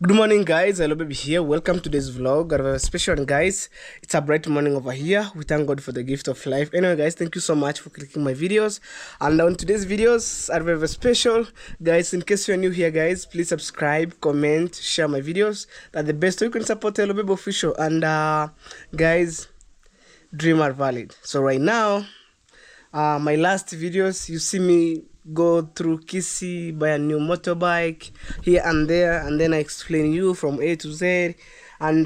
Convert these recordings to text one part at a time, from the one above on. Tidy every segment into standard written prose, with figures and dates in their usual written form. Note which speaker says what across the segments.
Speaker 1: Good morning, guys. Hello, baby here. Welcome to this vlog. I have a special one, guys. It's a bright morning over here. We thank God for the gift of life. Anyway, guys, thank you so much for clicking my videos. And on today's videos, I have a special, guys. In case you're new here, guys, please subscribe, comment, share my videos. That's the best way you can support Hello Baby Official. And guys, dreams are valid. So right now, my last videos, you see me go through Kisii, buy a new motorbike here and there, and then I explain you from A to Z. And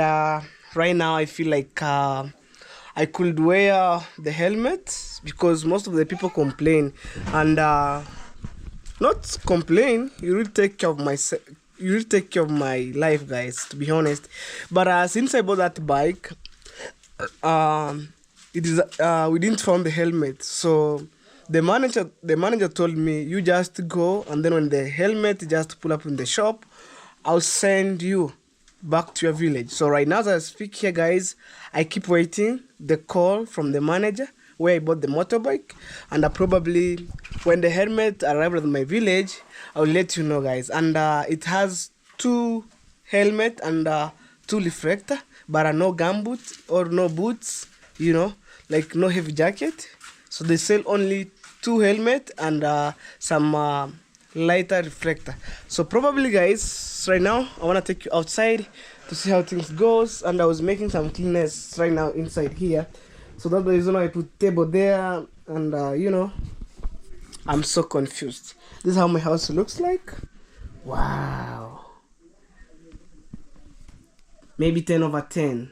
Speaker 1: right now I feel like I could wear the helmet because most of the people complain, and not complain, you will take care of myself, you will take care of my life, guys, to be honest. But since I bought that bike, it is we didn't find the helmet, so the manager told me, you just go, and then when the helmet just pull up in the shop, I'll send you back to your village. So right now as I speak here, guys, I keep waiting the call from the manager where I bought the motorbike, and probably when the helmet arrives at my village, I'll let you know, guys. And it has 2 helmet and 2 reflector, but no gumboots or no boots, you know, like no heavy jacket. So they sell only 2 helmet and some lighter reflector. So probably, guys, right now I want to take you outside to see how things goes. And I was making some cleanness right now inside here. So that's the reason why I put table there. And you know, I'm so confused. This is how my house looks like. Wow. Maybe 10 over 10.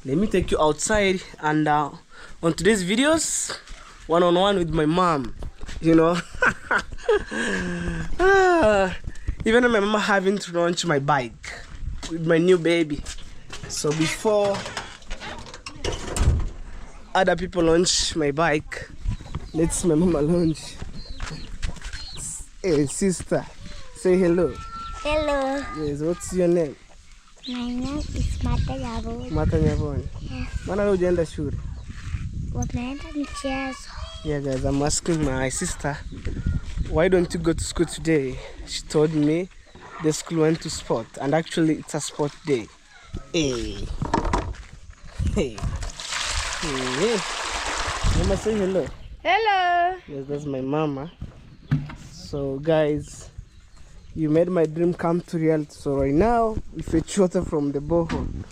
Speaker 1: Let me take you outside, and on today's videos, one-on-one with my mom, you know. Even my mama having to launch my bike with my new baby. So before other people launch my bike, let's my mama launch. Hey sister, say hello.
Speaker 2: Hello.
Speaker 1: Yes, what's your name?
Speaker 2: My name is Martha Nyaboni.
Speaker 1: Martha Nyaboni.
Speaker 2: Yes.
Speaker 1: Mana leo hujaenda shule?
Speaker 2: Wameenda michezo.
Speaker 1: Yeah, guys, I'm asking my sister, why don't you go to school today? She told me the school went to sport, and actually it's a sport day. Hey. Hey. Hey. Mama, say hello.
Speaker 2: Hello.
Speaker 1: Yes, that's my mama. So, guys, you made my dream come to reality. So right now, we fetch water from the borehole.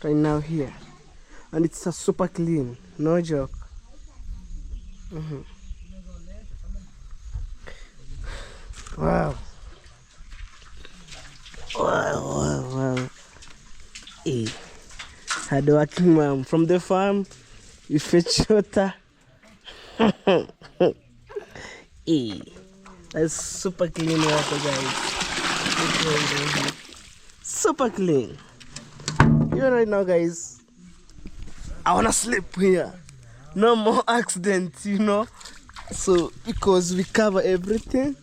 Speaker 1: Right now here. And it's a super clean. No joke. Wow. Wow. Hey. Hard working mom. From the farm, we fetch water. Hey. That's super clean water, guys. Super clean. Even right now, guys, I wanna sleep here. No more accidents, you know. So because we cover everything,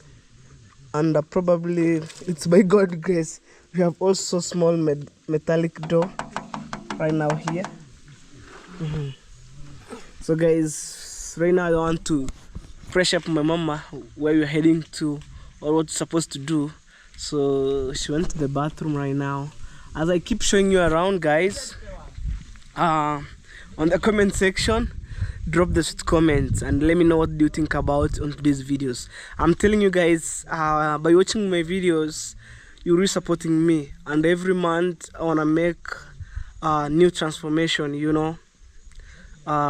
Speaker 1: and probably it's by God's grace, we have also small metallic door right now here. So guys, right now I want to fresh up my mama where we're heading to or what we're supposed to do. So she went to the bathroom right now. As I keep showing you around, guys, on the comment section, drop the comments and let me know what do you think about on today's videos. I'm telling you guys, by watching my videos, you're really supporting me, and every month I want to make a new transformation, you know.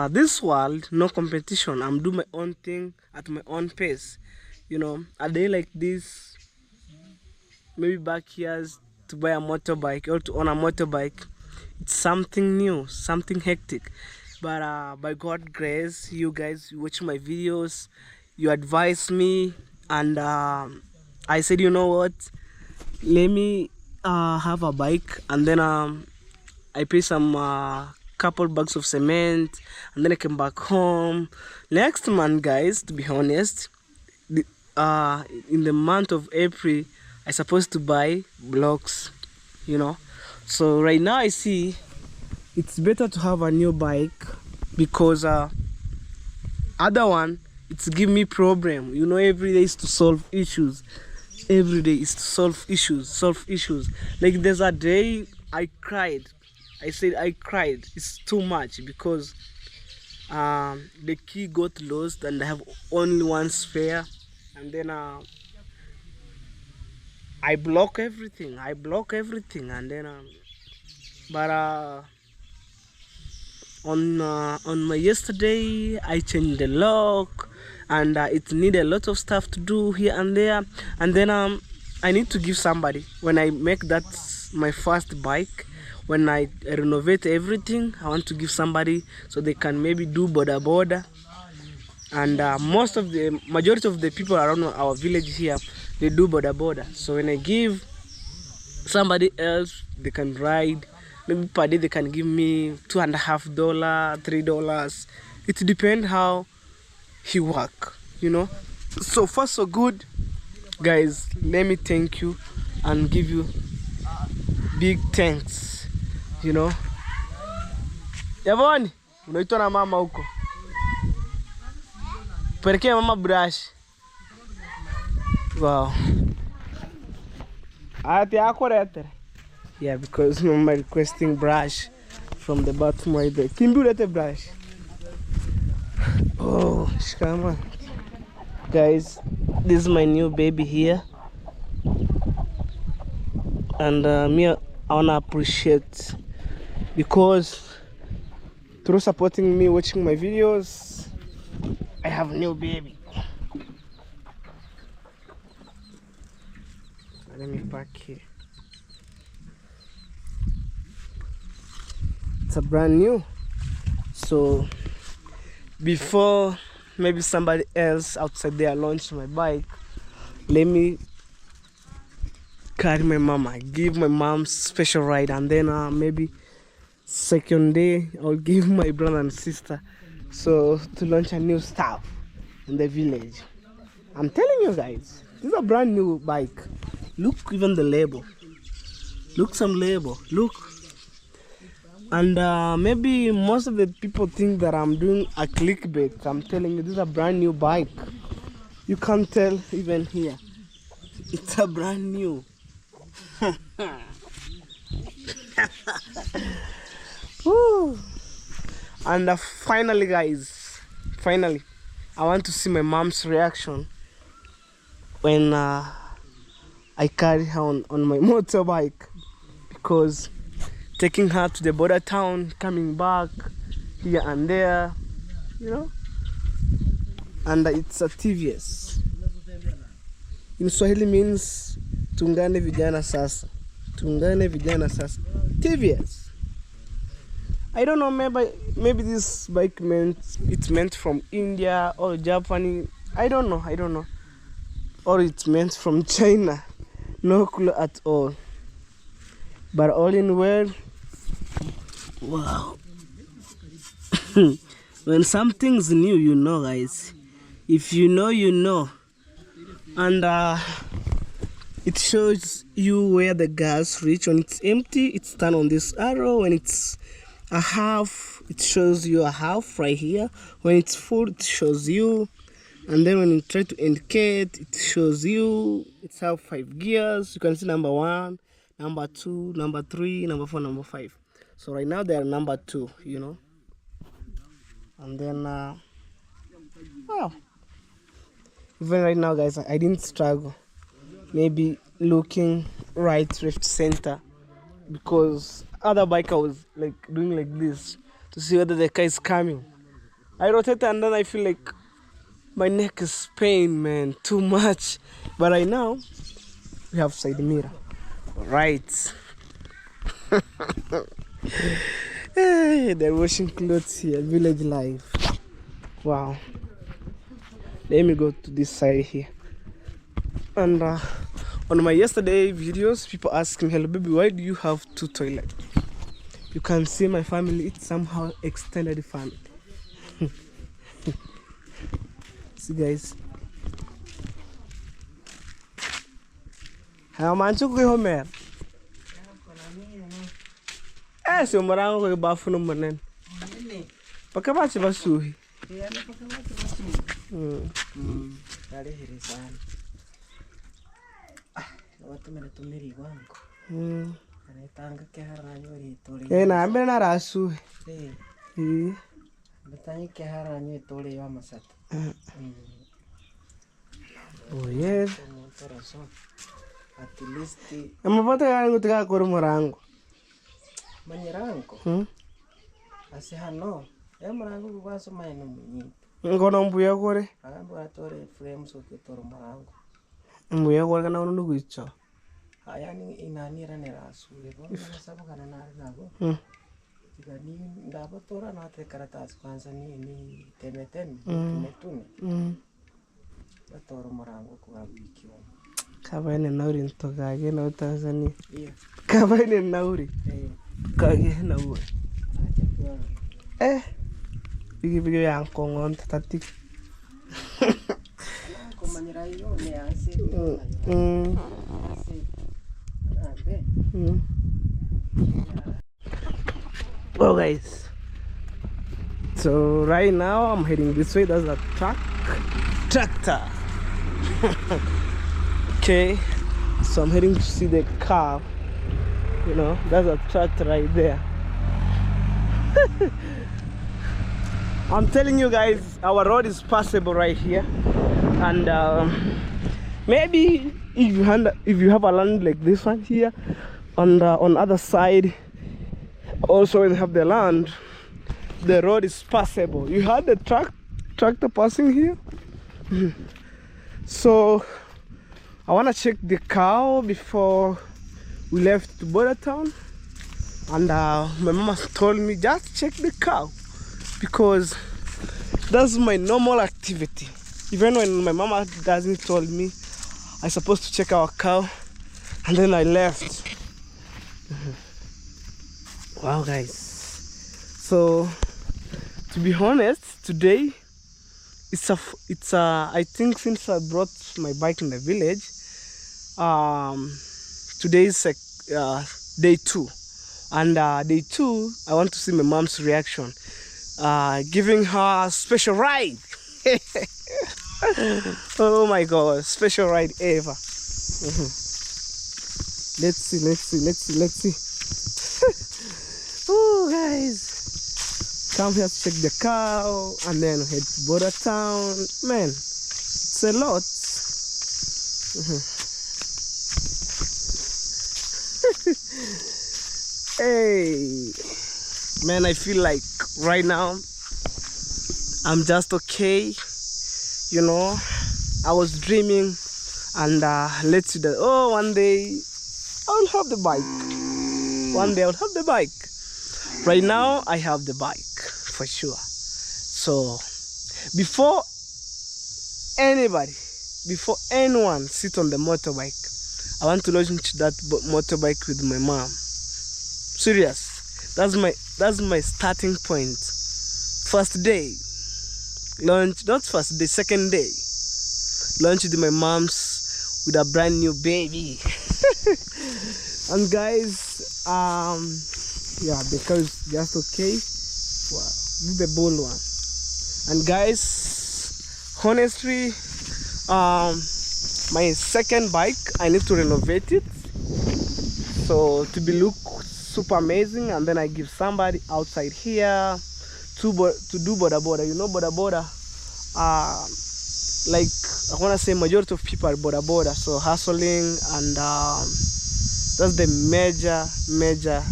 Speaker 1: This world, no competition. I'm doing my own thing at my own pace, you know. A day like this, maybe back years, to buy a motorbike or to own a motorbike, it's something new, something hectic. But by God's grace, you guys watch my videos, you advise me, and I said, you know what, let me have a bike, and then I pay some couple bags of cement, and then I came back home. Next month, guys, to be honest, in the month of April, I supposed to buy blocks, you know. So right now I see it's better to have a new bike because other one it's give me problem. You know, every day is to solve issues. Every day is to solve issues. Like there's a day I cried. I said I cried. It's too much because the key got lost and I have only one spare, and then I block everything, and then but on my yesterday I changed the lock, and it need a lot of stuff to do here and there, and then I need to give somebody when I make that my first bike. When I renovate everything, I want to give somebody so they can maybe do boda, and majority of the people around our village here, they do boda. So when I give somebody else, they can ride. Maybe per day they can give me $2.50, $3. It depends how he work, you know. So far so good, guys. Let me thank you and give you big thanks, you know. Yavoni, unaitwa na mama huko. Pelekea mama brush. Wow. Ati akorete. Yeah, because mama requesting brush from the bathroom right there. Kimbi ulete brush. Oh, shikama. Guys, this is my new baby here. And me, I wanna appreciate because through supporting me, watching my videos, I have a new baby. Let me park here. It's a brand new. So before maybe somebody else outside there launch my bike, let me carry my mama, give my mom special ride, and then maybe second day I'll give my brother and sister, so to launch a new stuff in the village. I'm telling you guys, this is a brand new bike. Look, even the label. Look, some label. Look. And maybe most of the people think that I'm doing a clickbait. I'm telling you, this is a brand new bike. You can't tell even here. It's a brand new. Woo. And finally, guys, I want to see my mom's reaction when I carry her on my motorbike, because taking her to the border town, coming back here and there, you know. And it's a TVS. In Swahili means tungane vijana sasa. TVS. I don't know, maybe this bike meant from India or Japan. I don't know. Or it's meant from China. No clue at all. But all in well, wow. When something's new, you know, guys. If you know, you know. And it shows you where the gas reach. When it's empty, it's turned on this arrow. When it's a half, it shows you a half right here. When it's full, it shows you. And then when you try to indicate, it shows you. It's have 5 gears. You can see number 1, number 2, number 3, number 4, number 5. So right now they are number 2, you know. And then wow. Even right now, guys, I didn't struggle. Maybe looking right, left, center, because other biker was like doing like this to see whether the car is coming. I rotate and then I feel like my neck is pain, man, too much. But right now we have side mirror, right? Hey, they're washing clothes here, village life. Wow. Let me go to this side here. And on my yesterday videos, people ask me, hello baby, why do you have 2 toilets? You can see my family, it's somehow extended family. See, guys. How much you go home? Eh, so marango ko bafu no manen. Pakabache basuhi.
Speaker 3: Yani pakabache basuhi. Dale hiri sana. Watu tumiri wangu. Anetanga kehara nyori tori.
Speaker 1: Na ambe na rasuhi.
Speaker 3: Betanyi kehara nyori tori wa masata.
Speaker 1: Oh yes.
Speaker 3: At least
Speaker 1: Amapata yangu tika kuru morango.
Speaker 3: Manyirango. Asi hano. Morango kwa so maino munyi.
Speaker 1: Ngono mbuya kore.
Speaker 3: Ambo atore frames okitoro morango.
Speaker 1: Mbuya kore kana unu kuicho.
Speaker 3: Yani inanira nerasule bo nasaba kana nari nago. Tigani ndaba tora na te karatasi kwanza ni teme metune. Batoro morango kwa wiki.
Speaker 1: Kabaine nauri ntokage na Tanzania. Kabaine nauri. Kage nauri. Bigi yang kongon tati.
Speaker 3: Komanyira yo ne ase.
Speaker 1: Well guys, so right now I'm heading this way. There's a tractor. Okay, so I'm heading to see the cow. You know, there's a tractor right there. I'm telling you guys, our road is passable right here, and maybe if you have a land like this one here, on other side, also when you have the land, the road is passable. You had the tractor passing here, so I want to check the cow before we left to border town, and my mama told me just check the cow because that's my normal activity. Even when my mama doesn't told me I supposed to check our cow, and then I left. Wow guys, so to be honest, today it's I think since I brought my bike in the village, today is day 2, and day 2 I want to see my mom's reaction, giving her a special ride. Oh my god, special ride ever. Let's see. Oh guys, come here to check the cow and then head to border town. Man, it's a lot. Hey man, I feel like right now I'm just okay. You know, I was dreaming, and let's see that one day I'll have the bike. One day I'll have the bike. Right now I have the bike for sure. So before anyone sit on the motorbike, I want to launch that motorbike with my mom. Serious, that's my starting point. First day launch, not first day, second day launch with my mom's with a brand new baby. And guys, yeah, because just okay. Wow, this is the bold one. And guys, honestly, my second bike, I need to renovate it so to be look super amazing, and then I give somebody outside here to do boda. You know, boda, like I want to say majority of people are boda, so hustling, and that's the major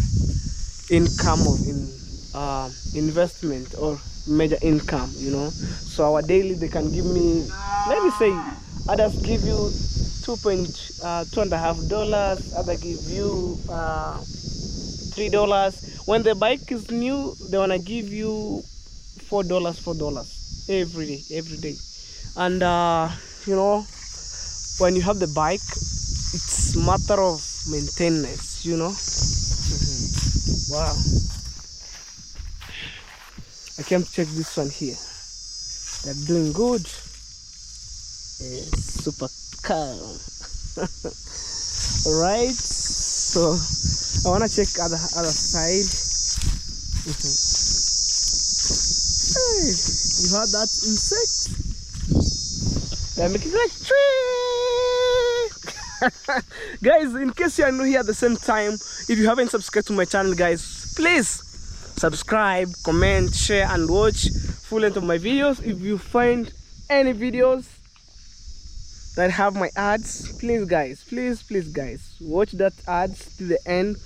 Speaker 1: income of investment, or major income, you know. So our daily, they can give me, let me say, others give you $2.5, others give you $3. When the bike is new, they want to give you $4 every day. And you know, when you have the bike, it's matter of maintenance, you know. Wow, I came to check this one here. They're doing good. It's super calm. Alright, so I wanna check other side. You heard that insect? They're making like tree. Guys, in case you are new here at the same time, if you haven't subscribed to my channel, guys, please subscribe, comment, share, and watch full length of my videos. If you find any videos that have my ads, please guys, please guys, watch that ads to the end.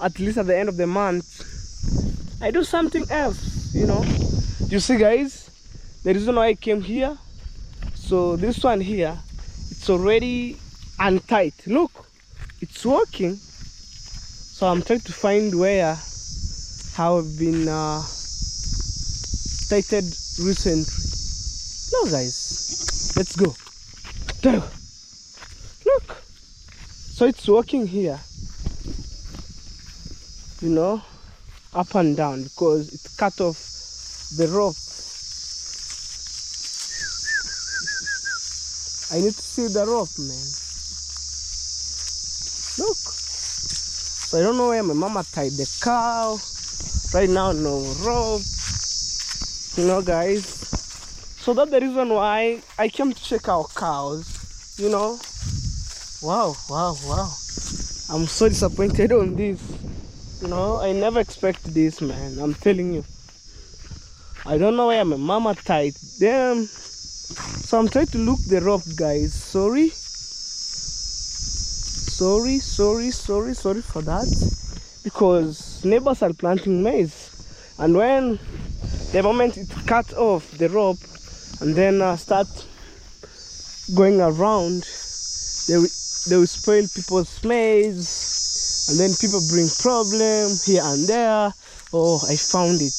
Speaker 1: At least at the end of the month, I do something else, you know. You see guys, the reason why I came here, so this one here, it's already untied. Look, it's working. So I'm trying to find where how I've been tighted recently. No guys, let's go. There. Look, so it's working here, you know, up and down, because it cut off the rope. I need to see the rope, man. Look, so I don't know where my mama tied the cow right now. No rope, you know guys. So that's the reason why I came to check our cows, you know. Wow. I'm so disappointed on this. You know, I never expected this, man. I'm telling you. I don't know where my mama tied them. So I'm trying to look the rope, guys. Sorry for that. Because neighbors are planting maize. And when the moment it cut off the rope and then start going around, they will spoil people's maize. And then people bring problem here and there. Oh, I found it.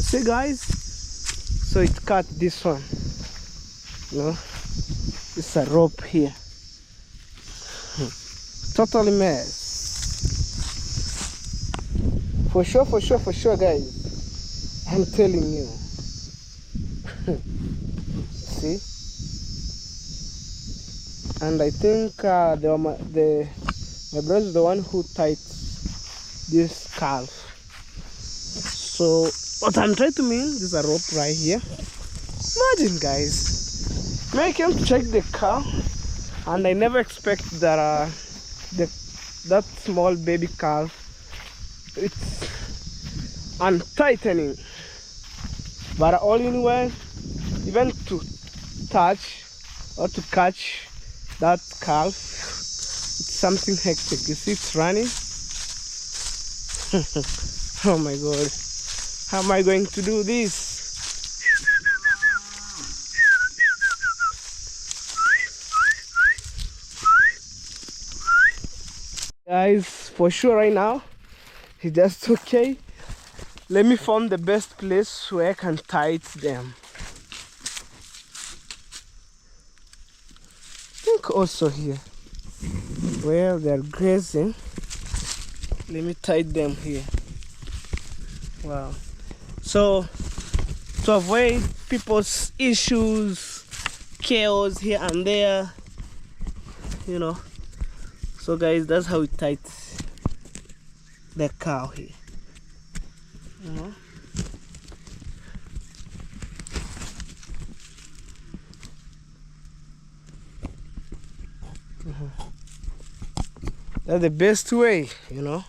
Speaker 1: See guys, so it cut this one. You know, it's a rope here. Totally mess. For sure guys, I'm telling you. See? And I think my brother is the one who tied this calf. So what I'm trying to mean, there's a rope right here. Imagine guys, I came to check the cow and I never expect that that small baby calf, it's untightening. But all in one, even to touch or to catch that calf, it's something hectic. You see, it's running. Oh my god, how am I going to do this? Guys, for sure right now it's just okay. Let me find the best place where I can tie them. I think also here where they're grazing, let me tie them here. Wow. So to avoid people's issues, chaos here and there, you know. So guys, that's how we tie the cow here. You know? That's the best way, you know.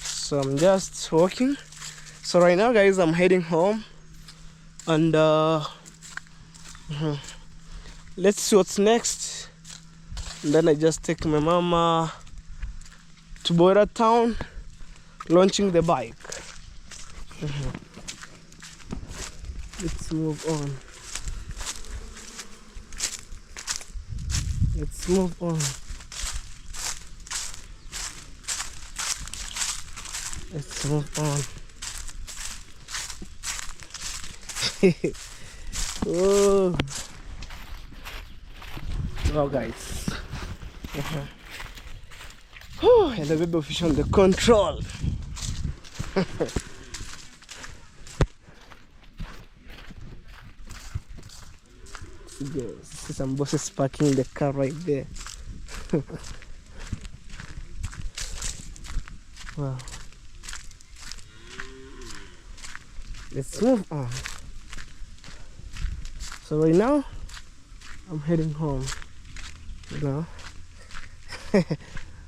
Speaker 1: So I'm just walking. So right now guys, I'm heading home and let's see what's next. And then I just take my mama to Boira town, launching the bike. Let's move on. Let's move on. Let's move on. Oh. Wow guys. Oh, and the baby fish on the control. Yes, some bosses parking the car right there. Wow. Let's move on. So right now, I'm heading home, you know.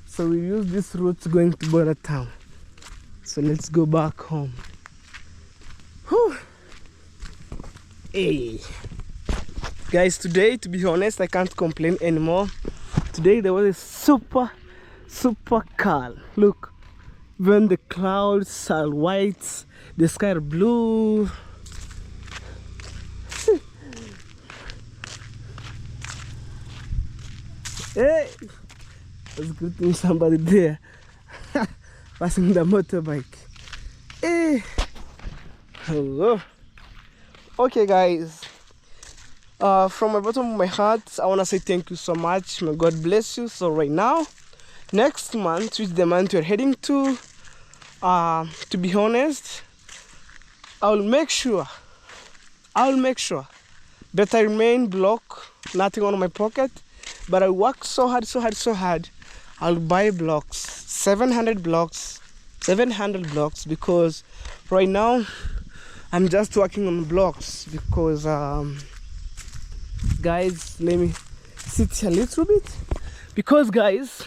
Speaker 1: So we use this route going to Border Town. So let's go back home. Whew. Hey. Guys, today, to be honest, I can't complain anymore. Today there was a super calm. Look, even the clouds are white, the sky are blue. Hey, I was greeting somebody there, passing the motorbike. Hey, hello. Okay, guys. From the bottom of my heart, I want to say thank you so much. May God bless you. So right now, next month, which is the month we're heading to be honest, I'll make sure that I remain broke, nothing on my pocket, but I work so hard. I'll buy blocks, 700 blocks, because right now I'm just working on blocks because guys, let me sit here a little bit, because guys,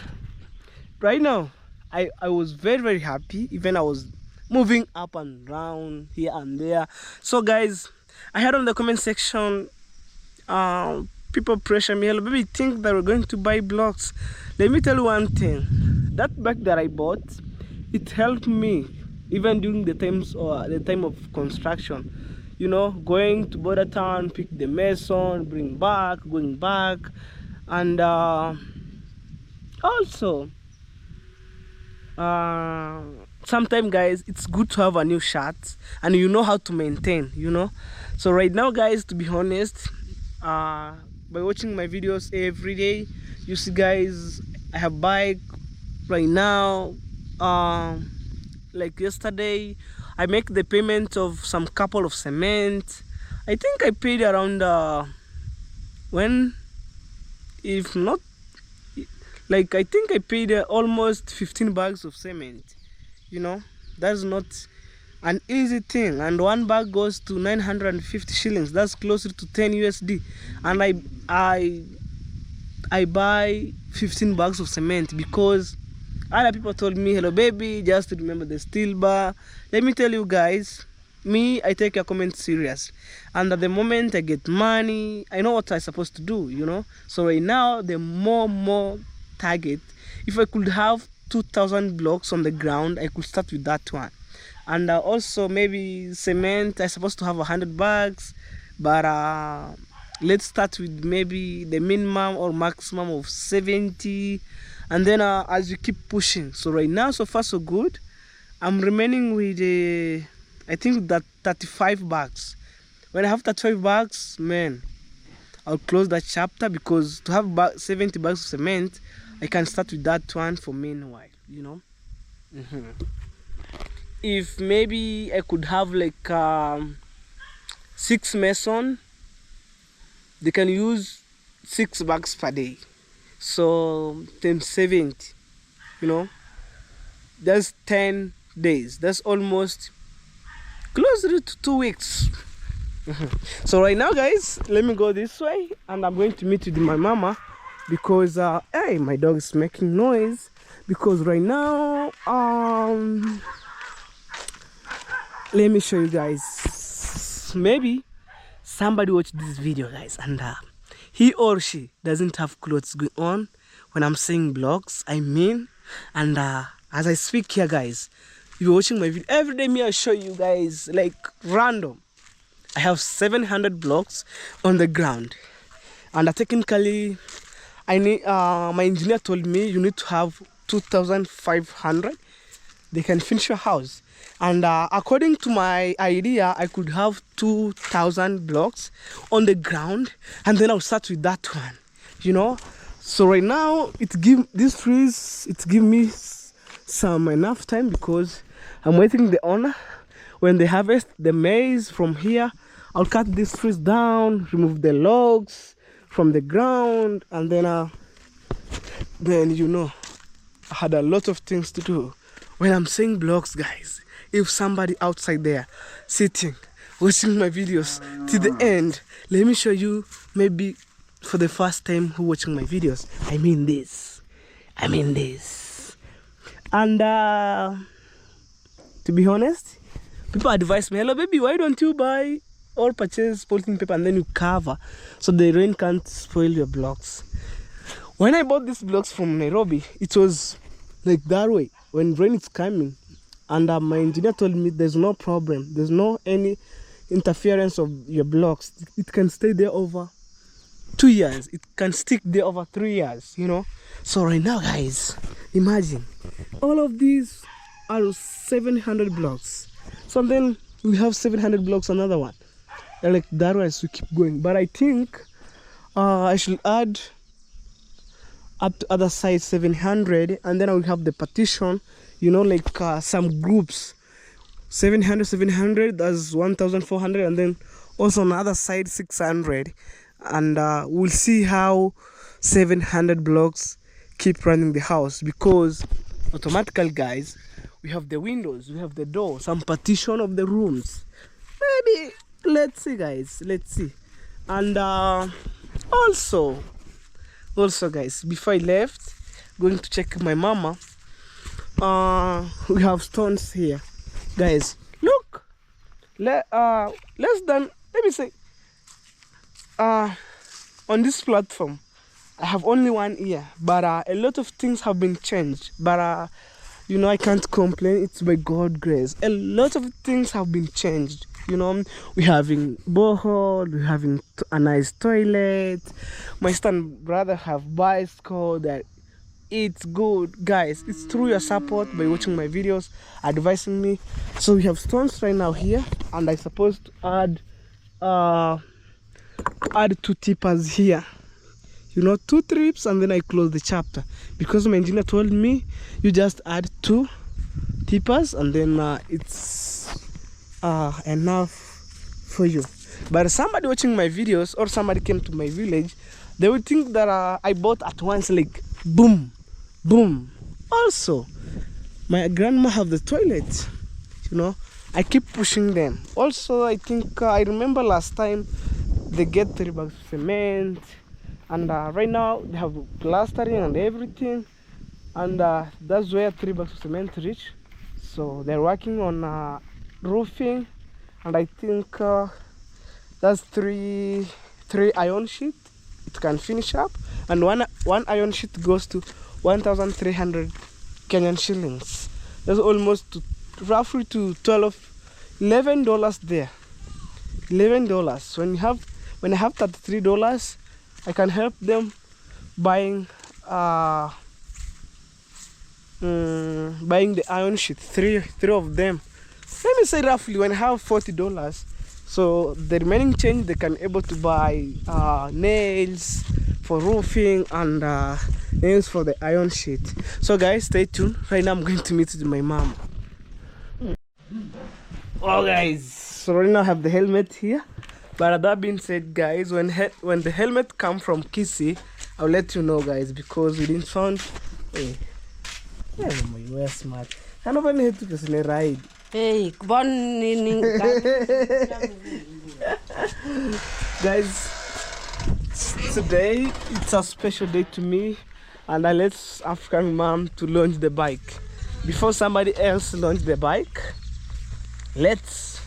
Speaker 1: right now I was very happy. Even I was moving up and down here and there. So guys, I heard on the comment section people pressure me, hello baby, think that we're going to buy blocks. Let me tell you one thing, that bag that I bought, it helped me even during the time of construction. You know, going to Border Town, pick the mason, going back, and also sometimes guys, it's good to have a new shirt and you know how to maintain, you know. So right now guys, to be honest, by watching my videos every day, you see guys, I have bike right now. Like yesterday, I make the payment of some couple of cement. I think I paid around if not, like I think I paid almost 15 bags of cement. You know, that's not an easy thing, and one bag goes to 950 shillings. That's closer to 10 USD, and I buy 15 bags of cement because other people told me, hello baby, just remember the steel bar. Let me tell you guys, me, I take your comments serious, and at the moment I get money, I know what I'm supposed to do, you know. So right now, the more target, if I could have 2,000 blocks on the ground, I could start with that one. And also maybe cement, I'm supposed to have 100 bags, but let's start with maybe the minimum or maximum of 70, and then as you keep pushing. So right now, so far so good. I'm remaining with I think that 35 bags. When I have 35 bags, man, I'll close that chapter, because to have 70 bags of cement, I can start with that one for meanwhile, you know. If maybe I could have like 6 mason, they can use 6 bags per day. So 1070, you know, that's 10 days. That's almost closer to 2 weeks. So right now guys, let me go this way, and I'm going to meet with my mama, because hey, my dog is making noise. Because right now let me show you guys, maybe somebody watched this video guys, and he or she doesn't have clothes going on when I'm saying blocks, I mean. And as I speak here guys, if you're watching my video every day, me I show you guys like random. I have 700 blocks on the ground, and technically I need my engineer told me you need to have 2,500. They can finish your house. And according to my idea, I could have 2,000 blocks on the ground, and then I'll start with that one, you know. So right now, these trees give me some enough time, because I'm waiting the owner. When they harvest the maize from here, I'll cut these trees down, remove the logs from the ground, and then man, you know, I had a lot of things to do. When I'm saying blogs, guys, if somebody outside there sitting, watching my videos to the end, let me show you, maybe for the first time who watching my videos, I mean this. And to be honest, people advise me, hello baby, why don't you buy or purchase polythene paper and then you cover so the rain can't spoil your blocks. When I bought these blocks from Nairobi, it was like that way. When rain is coming, and my engineer told me there's no problem, there's no any interference of your blocks. It can stay there over 2 years, it can stick there over 3 years, you know. So right now, guys, imagine all of these are 700 blocks. So then we have 700 blocks, another one, and like that way, so we keep going. But I think I should add up to other side 700, and then I will have the partition, you know, like some groups, 700, that's 1400, and then also on the other side 600, and we'll see how 700 blocks keep running the house, because automatically, guys, we have the windows, we have the door, some partition of the rooms. Maybe, let's see, guys, let's see. And also guys, before I left, going to check my mama, we have stones here, guys. Look, let me say, on this platform I have only 1 year, but a lot of things have been changed, but you know, I can't complain, it's by God's grace. A lot of things have been changed, you know. We're having borehole, we're having a nice toilet, my son brother have bicycle, that it's good, guys. It's through your support by watching my videos, advising me. So we have stones right now here, and I supposed to add 2 tippers here, you know, 2 trips, and then I close the chapter, because my engineer told me you just add 2 tippers and then it's enough for you. But somebody watching my videos or somebody came to my village, they would think that I bought at once, like boom boom. Also, my grandma have the toilet, you know, I keep pushing them. Also, I think I remember last time they get 3 bags of cement, and right now they have plastering and everything, and that's where 3 bags of cement reach. So they're working on roofing, and I think that's 3 iron sheet it can finish up, and one iron sheet goes to 1,300 Kenyan shillings. That's almost roughly to $11 there. $11. When I have $33, I can help them buying the iron sheet, three of them. Let me say roughly, when I have $40, so the remaining change they can able to buy nails for roofing and nails for the iron sheet. So guys, stay tuned. Right now I'm going to meet with my mom. Oh guys, so right now I have the helmet here. But that being said, guys, when the helmet come from Kisii, I'll let you know, guys, because we didn't found. Hey, yeah, you were smart. I never need to just ride.
Speaker 4: Hey,
Speaker 1: guys, today it's a special day to me, and I let African mom to launch the bike. Before somebody else launch the bike, let's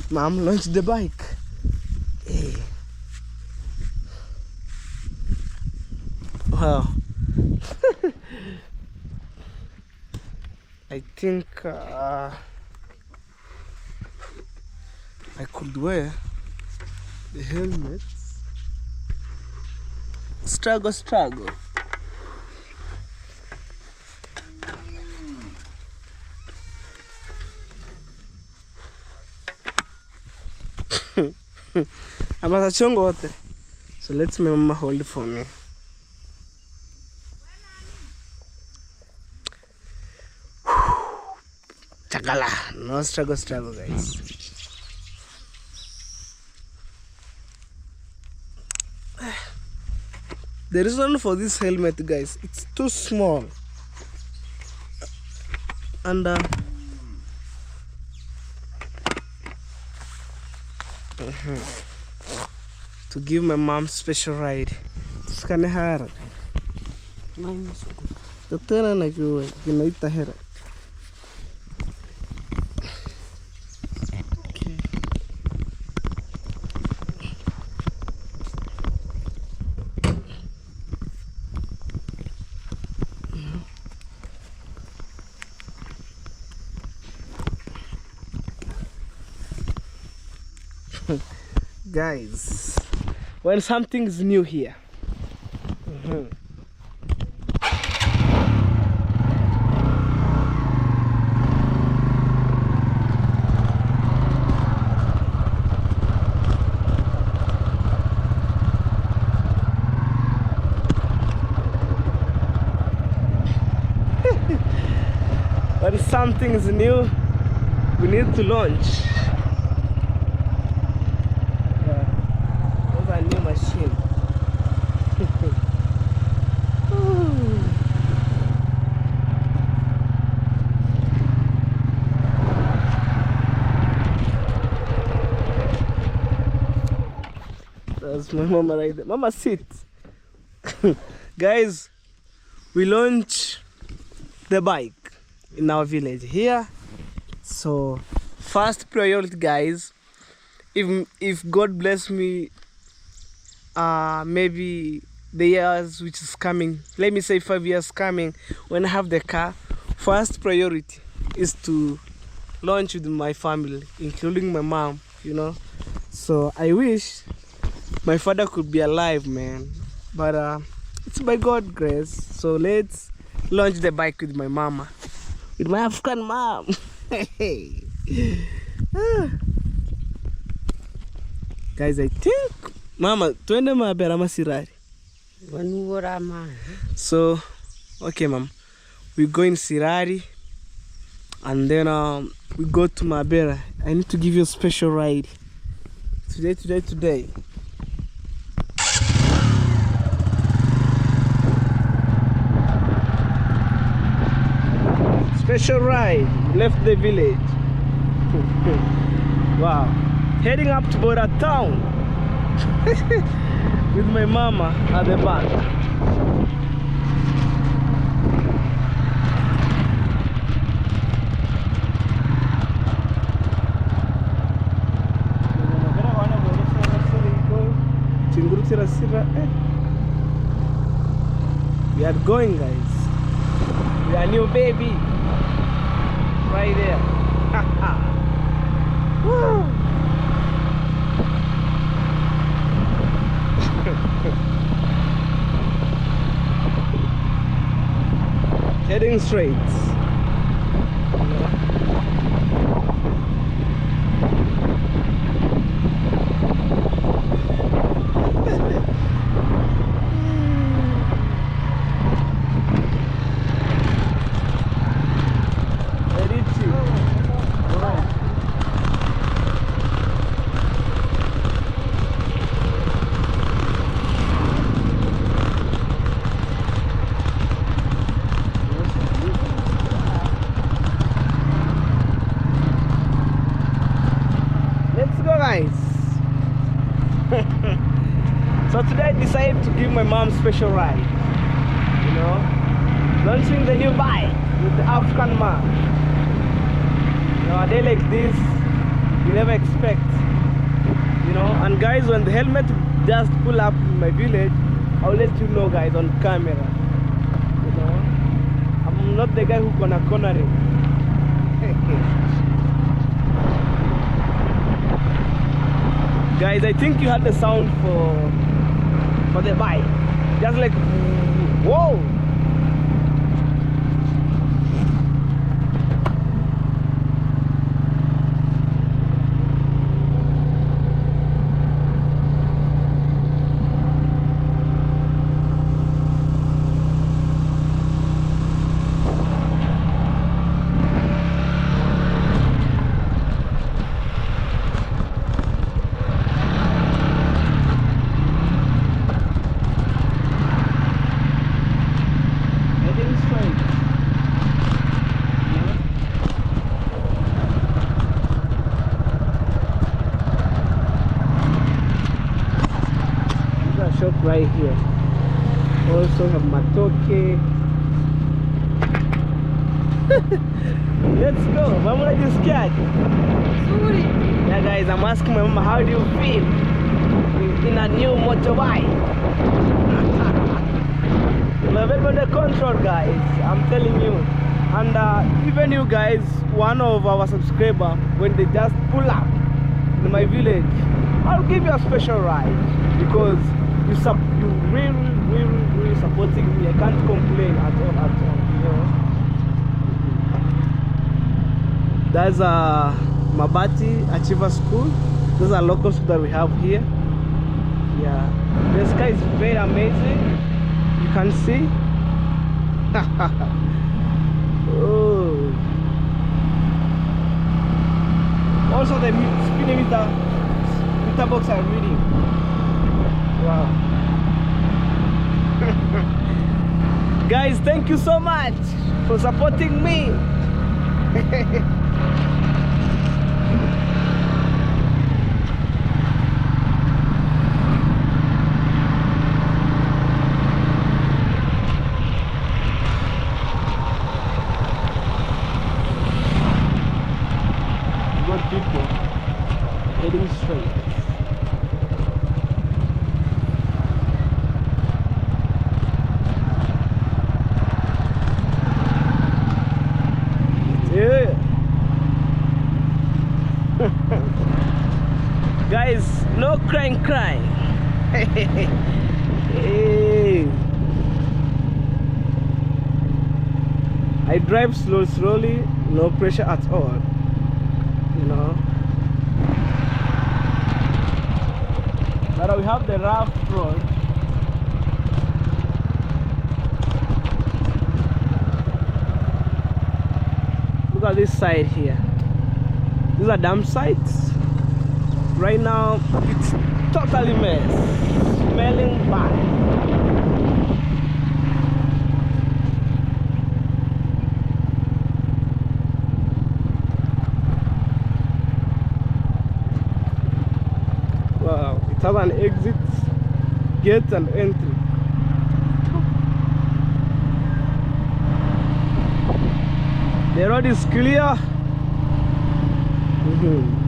Speaker 1: mom launch the bike. Hey. Wow. I think I could wear the helmet. Struggle. I'm at a chongo. So let my mama hold it for me. Chakala. No struggle, guys. The reason for this helmet, guys, it's too small. And to give my mom special ride. Skane hara. Tatana na kiwa kinaita hera. Guys, when something's new here, when something's new, we need to launch. New machine. That's my mama right there. Mama, sit. Guys, we launch the bike in our village here. So first priority, guys, if God bless me, maybe the years which is coming, let me say 5 years coming, when I have the car, first priority is to launch with my family, including my mom, you know. So I wish my father could be alive, man, but it's by God's grace. So let's launch the bike with my mama, with my African mom. Guys, I think Mama, tuende Mabera Masirari. So, okay, mom. We go in Sirari and then we go to Mabera. I need to give you a special ride. Today. Special ride. Left the village. Wow. Heading up to Bora town. With my mama at the back. We are going, guys. We are new baby. Right there. Woo. Heading straight. So today I decided to give my mom special ride, you know, launching the new bike with the African mom. You know, a day like this, you never expect, you know. And guys, when the helmet just pull up in my village, I'll let you know, guys, on camera. You know, I'm not the guy who's gonna corner it. Guys, I think you had the sound for the bike. Just like, whoa! right here. Also have matoke. Let's go. Mama, are you scared?
Speaker 2: Sorry.
Speaker 1: Yeah, guys, I'm asking my mama, how do you feel in a new motorbike? We're very under control, guys. I'm telling you. And even you guys, one of our subscribers, when they just pull up in my village, I'll give you a special ride because you really supporting me. I can't complain at all, you know. That's Mabati Achiever School. Those are local schools that we have here. Yeah, the sky is very amazing. You can see. Oh. Also the speedometer box are reading. Wow. Guys, thank you so much for supporting me. Good people heading straight. Yeah. Guys, no crying. Hey. I drive slowly, no pressure at all. You know. But we have the rough road. Look at this side here. These are dump sites. Right now it's totally mess, smelling bad. Wow, it has an exit, gate and entry. The road is clear.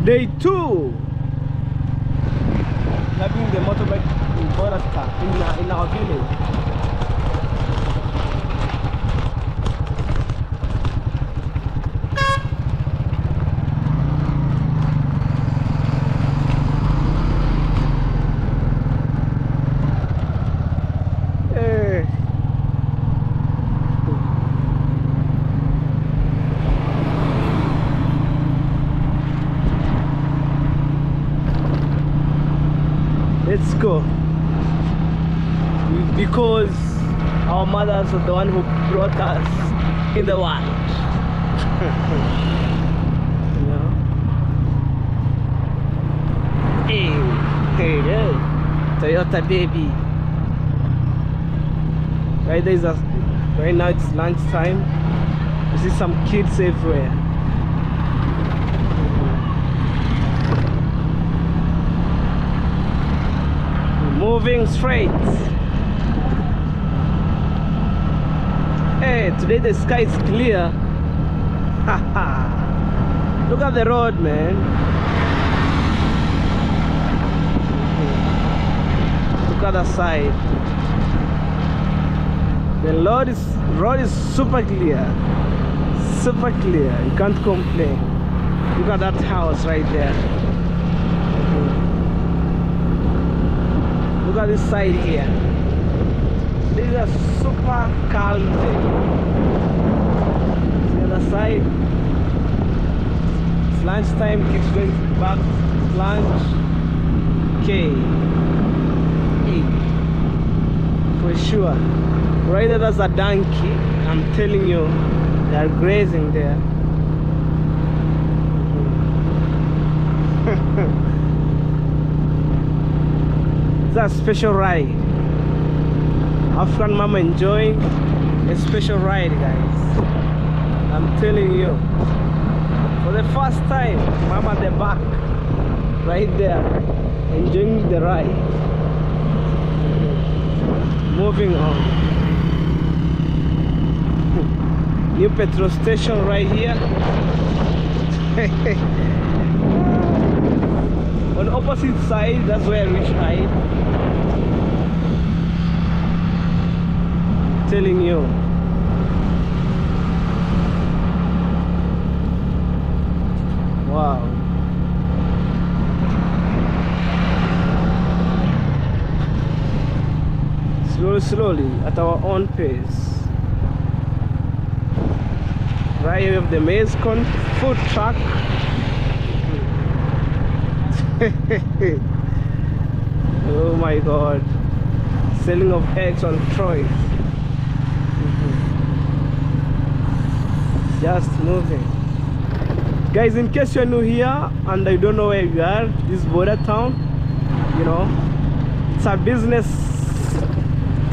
Speaker 1: Day 2. Having the motorbike in Borasta in our village. Let's go. Because our mothers are the one who brought us in the world. You know? Hey, Toyota baby. Right there is a. Right now it's lunchtime. You see some kids everywhere. Moving straight. Hey, today the sky is clear. Look at the road, man. Look at the side. The road is super clear. Super clear. You can't complain. Look at that house right there. Look at this side here. This is a super calm day. See the other side. It's lunchtime, kids going back to lunch. Okay. For sure. Right there, there's a donkey. I'm telling you, they are grazing there. It's a special ride. African mama enjoying a special ride, guys. I'm telling you. For the first time, mama at the back, right there, enjoying the ride. Moving on. New petrol station right here. On the opposite side, that's where I reach hide. Telling you. Wow. Slowly, at our own pace. Right here we have the maize corn food truck. Oh my god. Selling of eggs on Troy. Just moving. Guys, in case you're new here and I don't know where you are, this is Border Town. You know, it's a business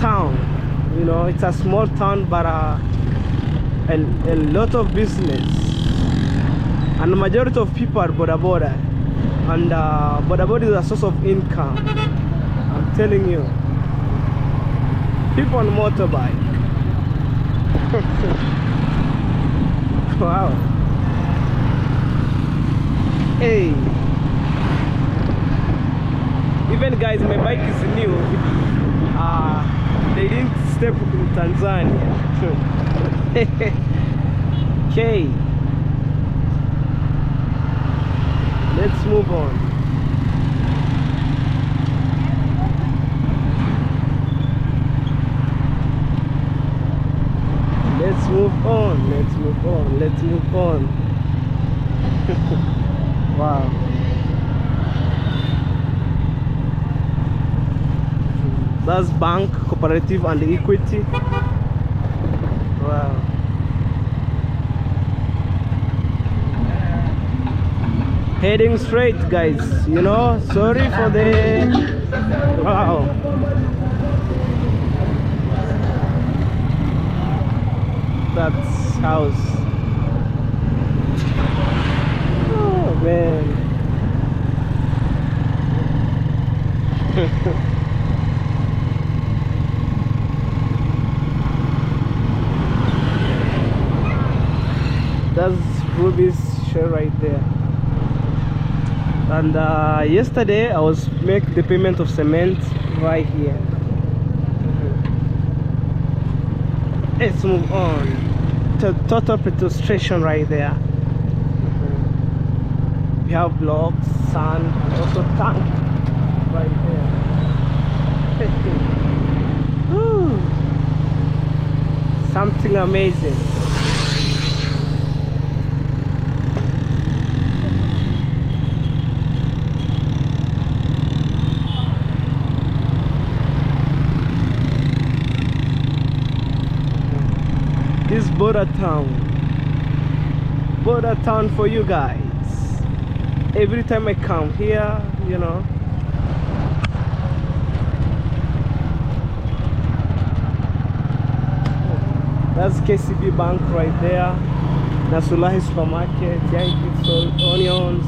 Speaker 1: town. You know, it's a small town, but a lot of business, and the majority of people are boda, and boda is a source of income. I'm telling you, people on motorbike. Wow. Hey, even guys, my bike is new. They didn't step in Tanzania. Okay, let's move on. Let's move on. Let's move on. Let's move on. Wow. That's bank, cooperative, and equity. Wow. Heading straight, guys. You know, sorry for the. Wow. That's house. Oh man. That's Ruby's show right there. And yesterday I was make the payment of cement right here. Let's move on to total petrol station right there. We have blocks, sand, and also tank right there. Woo. Something amazing. This Border Town for you guys. Every time I come here, you know, that's KCB Bank right there. Nasulahi Supermarket, Yankee sold onions.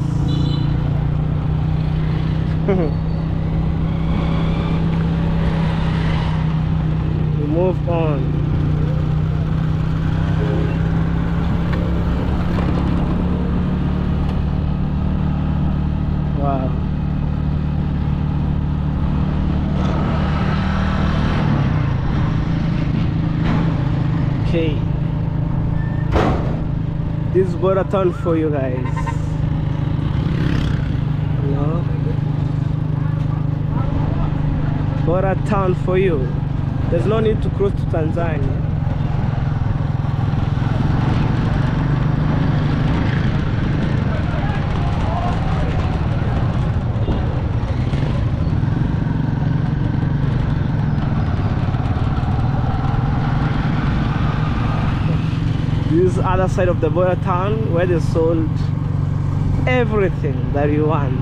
Speaker 1: We move on. Wow. Okay. This is Border Town for you guys. No. Border Town for you. There's no need to cross to Tanzania. This is the other side of the Border Town where they sold everything that you want.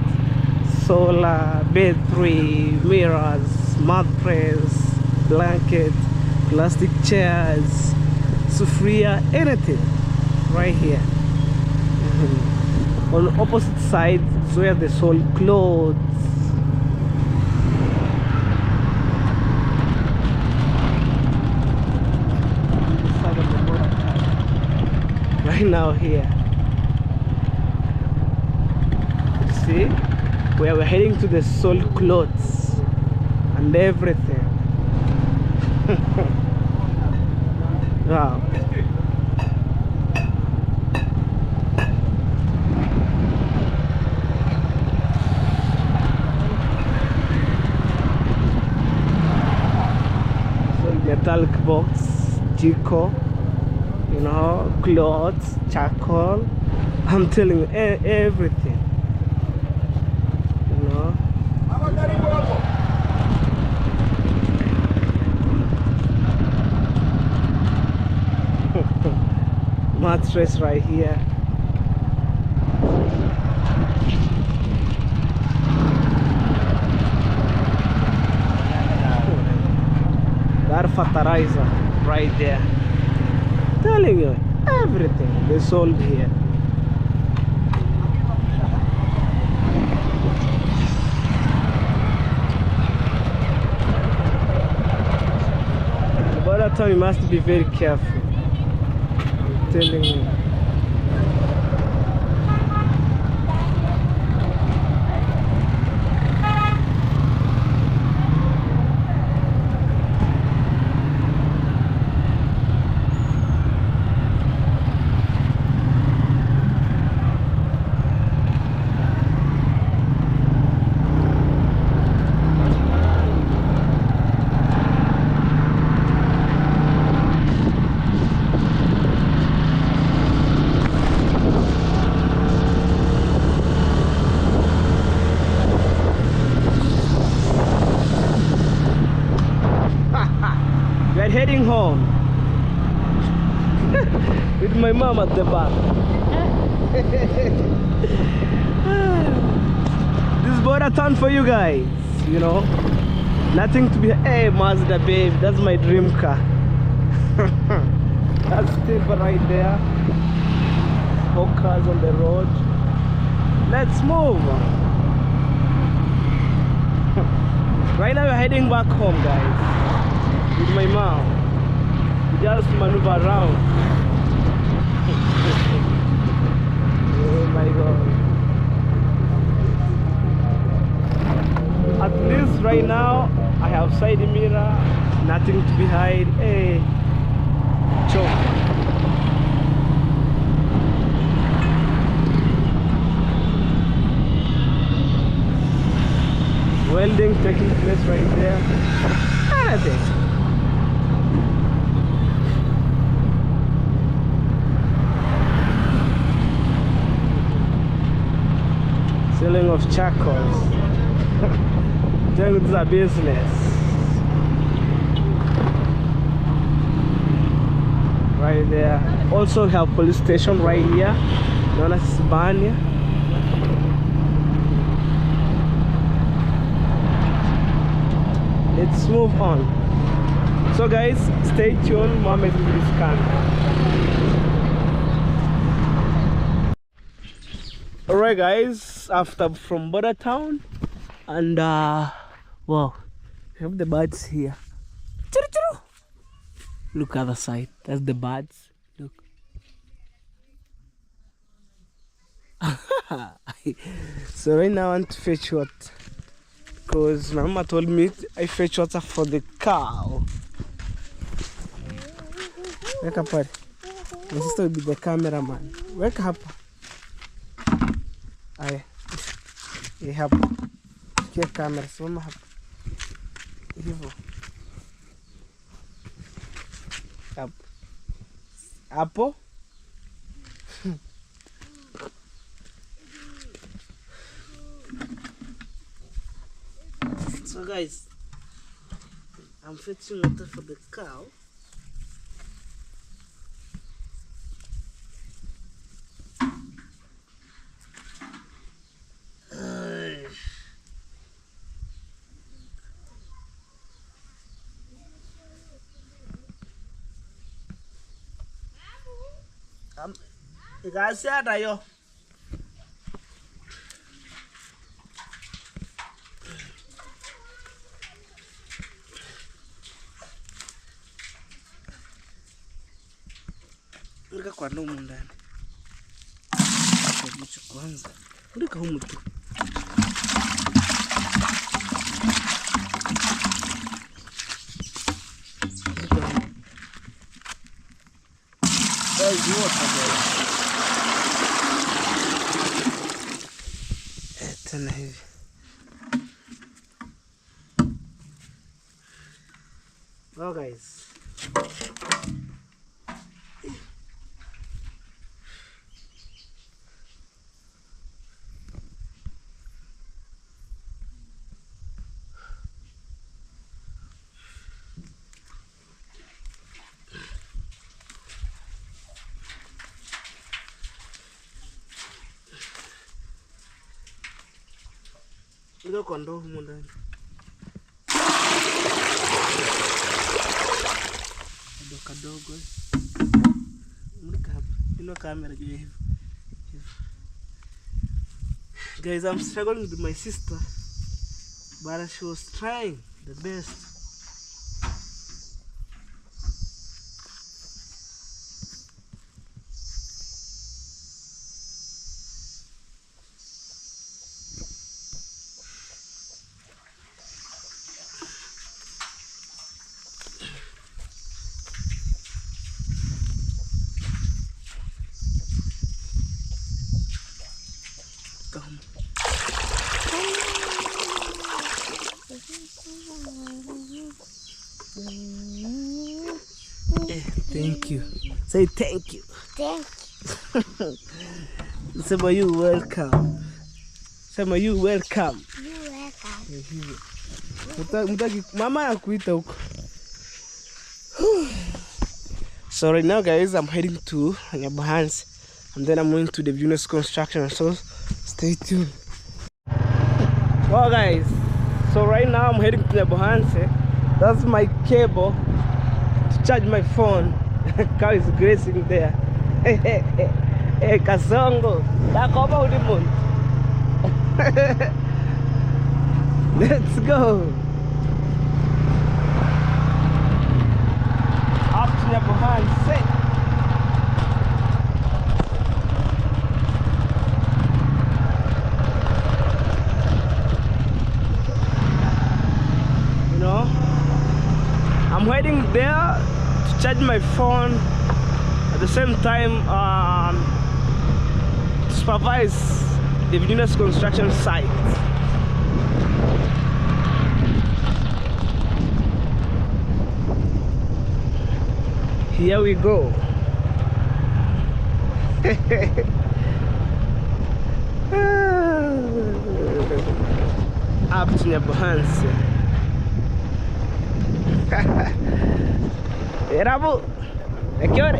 Speaker 1: Solar, battery, mirrors, mattress, blanket, plastic chairs, sufria, anything right here. On the opposite side is where they sold clothes. right now here. See, we're heading to the sold clothes and everything. Wow. So metallic box, Jiko, you know, clothes, charcoal. I'm telling you, everything. You know. Mattress right here. That fertilizer right there. Telling you, everything they sold here. But that time you must be very careful. I'm telling you. We're heading home with my mom at the back. This is border town for you guys, you know. Nothing to be. Hey, Mazda, babe, that's my dream car. That's Steve right there. 4 cars on the road. Let's move. Right now we're heading back home, guys. With my mom. We just maneuver around. Oh my god. At least right now I have side mirror, nothing to be hide. Hey, choke. Welding taking place right there. Anything. Selling of charcoals. Doing the business. Right there. Also have police station right here, known as Sibania. Let's move on. So guys, stay tuned. Mom is in this car. Alright guys, after from Border Town, and wow, we have the birds here. Look other side, that's the birds. Look. So right now I want to fetch water, because my mama told me I fetch water for the cow. Wake up, buddy. My sister will be the cameraman. Wake up. Ay, hapa kia kamera, simama hapa hivyo hapo. So guys, I'm fetching water for the cow. Guys, ada yo. Mereka kuat dong ndani. Vichu kwanza. Ndika humu tu. Guys, water there. Tena hivi. Oh guys. Ndio kondoo humu ndani. Kadogo. Mulika hapa. Ino kamera juu hivi. Guys, I'm struggling with my sister, but she was trying the best. Come. Thank you. Say thank you.
Speaker 2: Thank
Speaker 1: Sema you welcome. Sema you welcome.
Speaker 2: you. Welcome.
Speaker 1: Mutaki mama yakuita huko. So right now guys, I'm heading to Nyabohanse and then I'm going to the Venus Construction, so stay tuned. Well guys, so right now I'm heading to Nyabohanse. That's my cable to charge my phone. Cow is grazing there. Hey Kasongo, Dakoba Udimund. Let's go. Up to Nyabohanse. You know, I'm heading there to charge my phone at the same time to supervise the Venus Construction site. Here we go. Up to Nyabohanse. Erabu, ¿qué hora?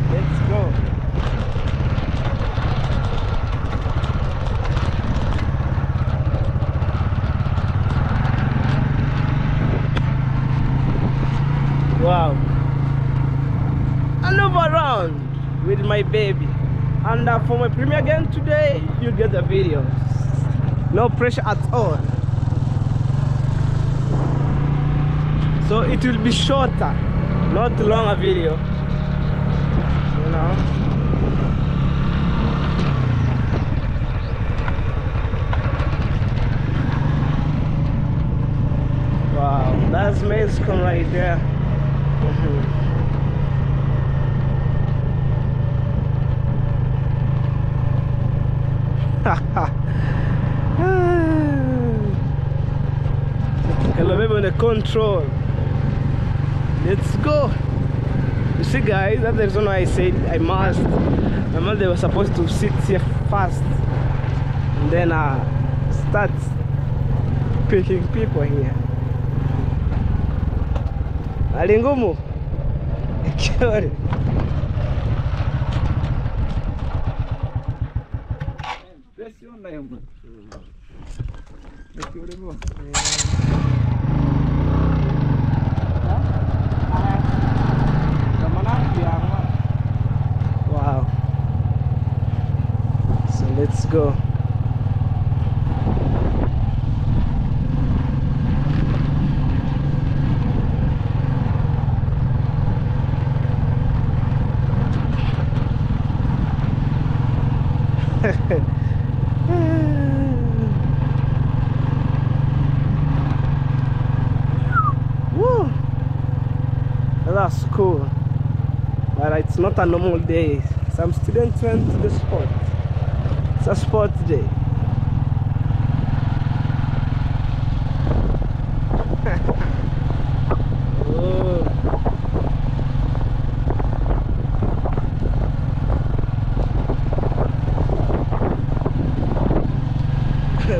Speaker 1: Let's go. Wow. And move around with my baby. And for my premiere again today, you get the video. No pressure at all. So it will be shorter, not longer video. You know. Wow, that's Mexico right there. Hello, baby, on the control. Let's go. You see, guys, that's the reason why I said I must. My mother, they were supposed to sit here first and then start picking people here. Alingumu. Good. Wow. So let's go. That's cool. But it's not a normal day. Some students went to the sport. It's a sport day. Oh.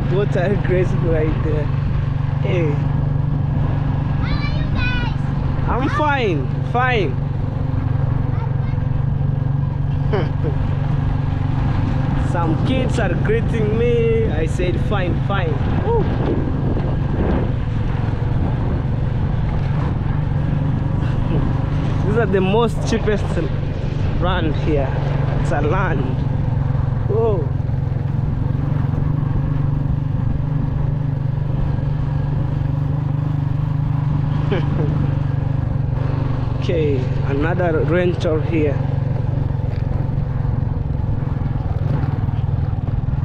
Speaker 1: Both are grazing right there. Hey. I'm fine, fine. Some kids are greeting me. I said fine, fine. Ooh. These are the most cheapest land here. It's a land. Whoa. Okay, another renter here.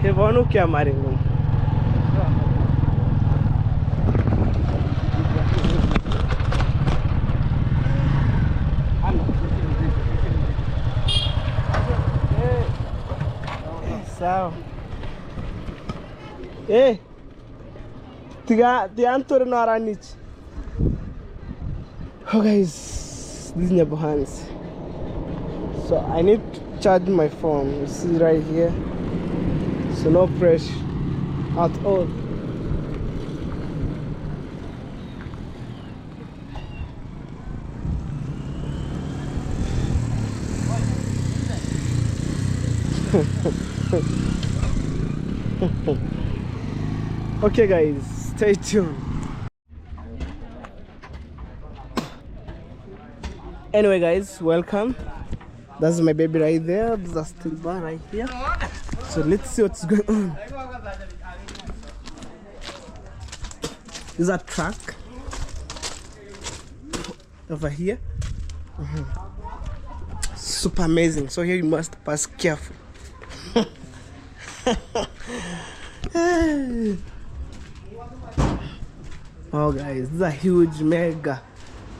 Speaker 1: Kevanu kya maringo? Sawa. Tiga no aranich. Oh guys, this is Nyabohans. So I need to charge my phone. You see right here. So no pressure at all. Okay guys, stay tuned. Anyway guys, welcome. That's my baby right there. There's a steel bar right here. So let's see what's going on. This is a truck over here. Super amazing. So here you must pass careful. Oh guys, this is a huge mega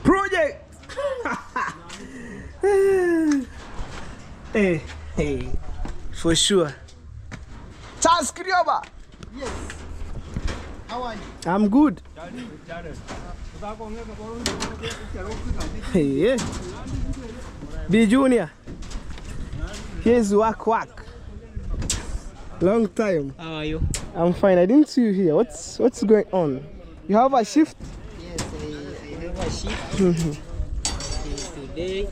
Speaker 1: project. Hey, for sure. Charles Kirioba.
Speaker 4: Yes. How are you?
Speaker 1: I'm good. Hey, yeah. B Junior. Here's work. Long time.
Speaker 5: How are you?
Speaker 1: I'm fine. I didn't see you here. What's going on? You have a shift?
Speaker 5: Yes, I have a shift. Today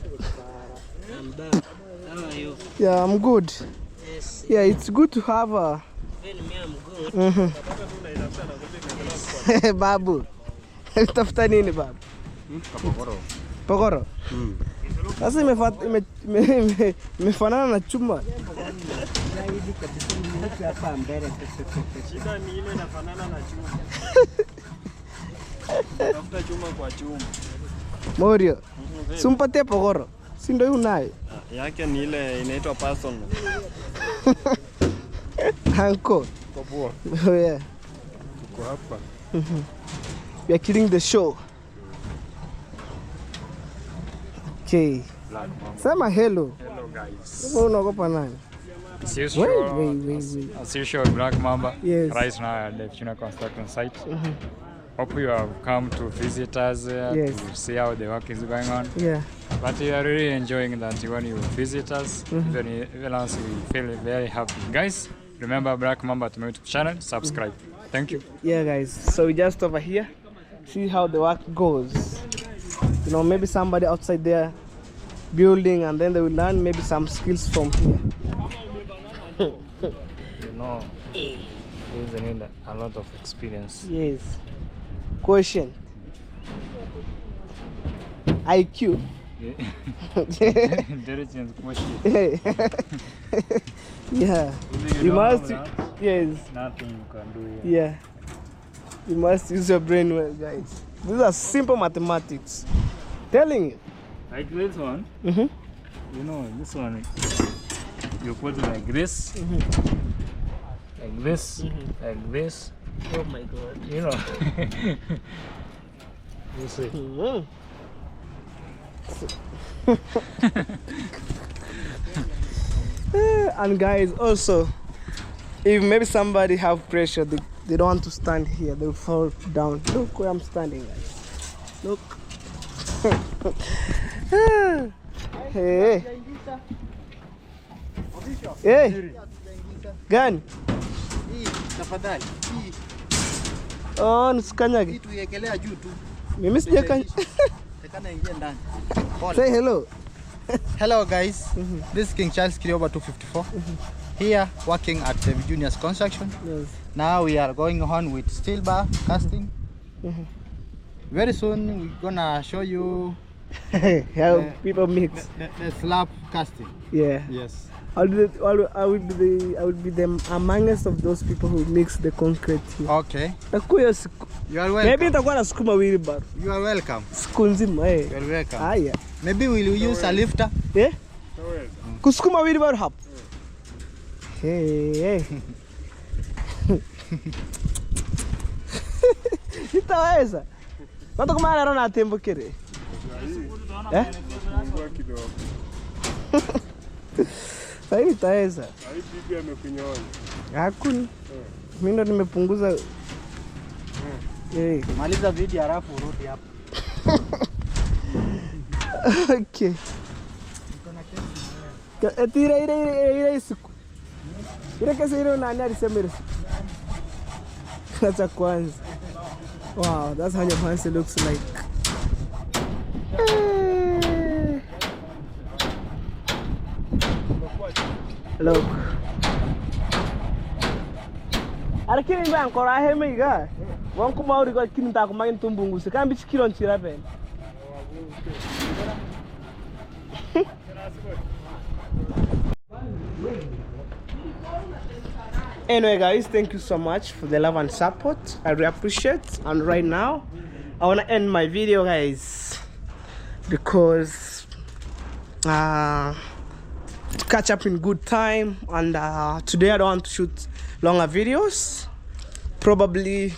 Speaker 5: I'm back. How are you?
Speaker 1: Yeah, I'm good.
Speaker 5: Yes.
Speaker 1: Yeah, it's good to have a
Speaker 5: Even me, I'm good.
Speaker 1: Babu. Tafuta nini babu? Pogoro. Sasa imefanana na chuma.
Speaker 4: Shida ni ile inafanana na chuma. Tafuta chuma kwa chuma.
Speaker 1: Morio. Sumpatie pogoro. Si ndio unayo?
Speaker 4: Yake ni ile inaitwa personal.
Speaker 1: Hanko.
Speaker 4: Kwa poa.
Speaker 1: Oh yeah.
Speaker 4: Tuko hapa.
Speaker 1: We are killing the show. Okay. Sema hello.
Speaker 6: Hello guys.
Speaker 1: Unaogopa nani?
Speaker 6: As usual,
Speaker 1: Wait.
Speaker 6: as usual, Black Mamba.
Speaker 1: Yes.
Speaker 6: Right now at the Tuna construction site. Hope you have come to visit us
Speaker 1: Yes.
Speaker 6: to see how the work is going on.
Speaker 1: Yeah.
Speaker 6: But we are really enjoying that when you visit us, even us, we feel very happy. Guys, remember Black Mamba to my YouTube channel, subscribe. Thank you.
Speaker 1: Yeah guys, so we just over here see how the work goes. You know, maybe somebody outside there building, and then they will learn maybe some skills from here.
Speaker 6: You know, you need a lot of experience.
Speaker 1: Yes. Question. IQ.
Speaker 6: Intelligence question.
Speaker 1: Yeah.
Speaker 6: If
Speaker 1: You
Speaker 6: don't
Speaker 1: must.
Speaker 6: know that,
Speaker 1: Yes.
Speaker 6: nothing you can do here.
Speaker 1: Yeah. You must use your brain well, guys. These are simple mathematics. Telling you.
Speaker 6: Like this one,
Speaker 1: Mhm.
Speaker 6: you know, this one, you put it like this, like this, like this,
Speaker 1: Oh my God.
Speaker 6: you know. You see.
Speaker 1: Mhm. And guys, also, if maybe somebody have pressure, they don't want to stand here, they'll fall down. Look where I'm standing, guys. Look. Hey. Hey. Gani?
Speaker 3: Tafadhali.
Speaker 1: Oh, nisikanyage.
Speaker 3: Hii tuiekelea juu tu.
Speaker 1: Mimi sijakanya.
Speaker 3: Tekana ingia ndani.
Speaker 1: Say hello.
Speaker 3: Hello guys. This is King Charles Kirioba 254. Here working at the Juniors Construction.
Speaker 1: Yes.
Speaker 3: Now we are going on with steel bar casting. Very soon we're gonna show you
Speaker 1: How people mix.
Speaker 3: the slab casting.
Speaker 1: Yeah.
Speaker 3: Yes.
Speaker 1: I will be the amongst of those people who mix the concrete here.
Speaker 3: Okay.
Speaker 1: Takuya siku.
Speaker 3: You are
Speaker 1: Maybe
Speaker 3: welcome.
Speaker 1: nitakuwa nasukuma wheelbarrow.
Speaker 3: You are welcome.
Speaker 1: Siku nzima
Speaker 3: You are welcome.
Speaker 1: Haya.
Speaker 3: Maybe we'll use a lifter.
Speaker 1: Eh? Kusukuma wheelbarrow hapo. Hey. Itaweza. Watu kama ana rona tembo kile. Eh? Sasa itaweza.
Speaker 4: Hai bibi amekunyonya.
Speaker 1: Hakuna. Mimi ndo nimepunguza. Eh.
Speaker 3: Maliza video halafu urudi hapa.
Speaker 1: Okay. Tira ile siku. Ile kesi ile nani alisema ile siku. Acha kwanza. Wow, that's how your fancy looks like. Look. Arakini mbe ankora heme iga. Wanku mauri ko kini ta ko magin tumbungu se kan bi kilon chira pen. Anyway guys, thank you so much for the love and support. I really appreciate. And right now I want to end my video guys because to catch up in good time, and today I don't want to shoot longer videos. Probably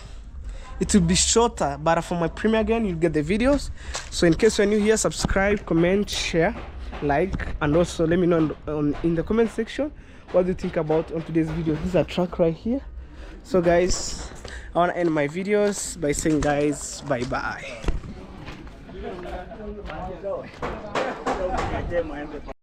Speaker 1: it will be shorter, but for my premiere again you'll get the videos. So in case you're new here, subscribe, comment, share, like, and also let me know in the comment section what do you think about on today's video. This is a track right here. So guys, I want to end my videos by saying guys bye bye.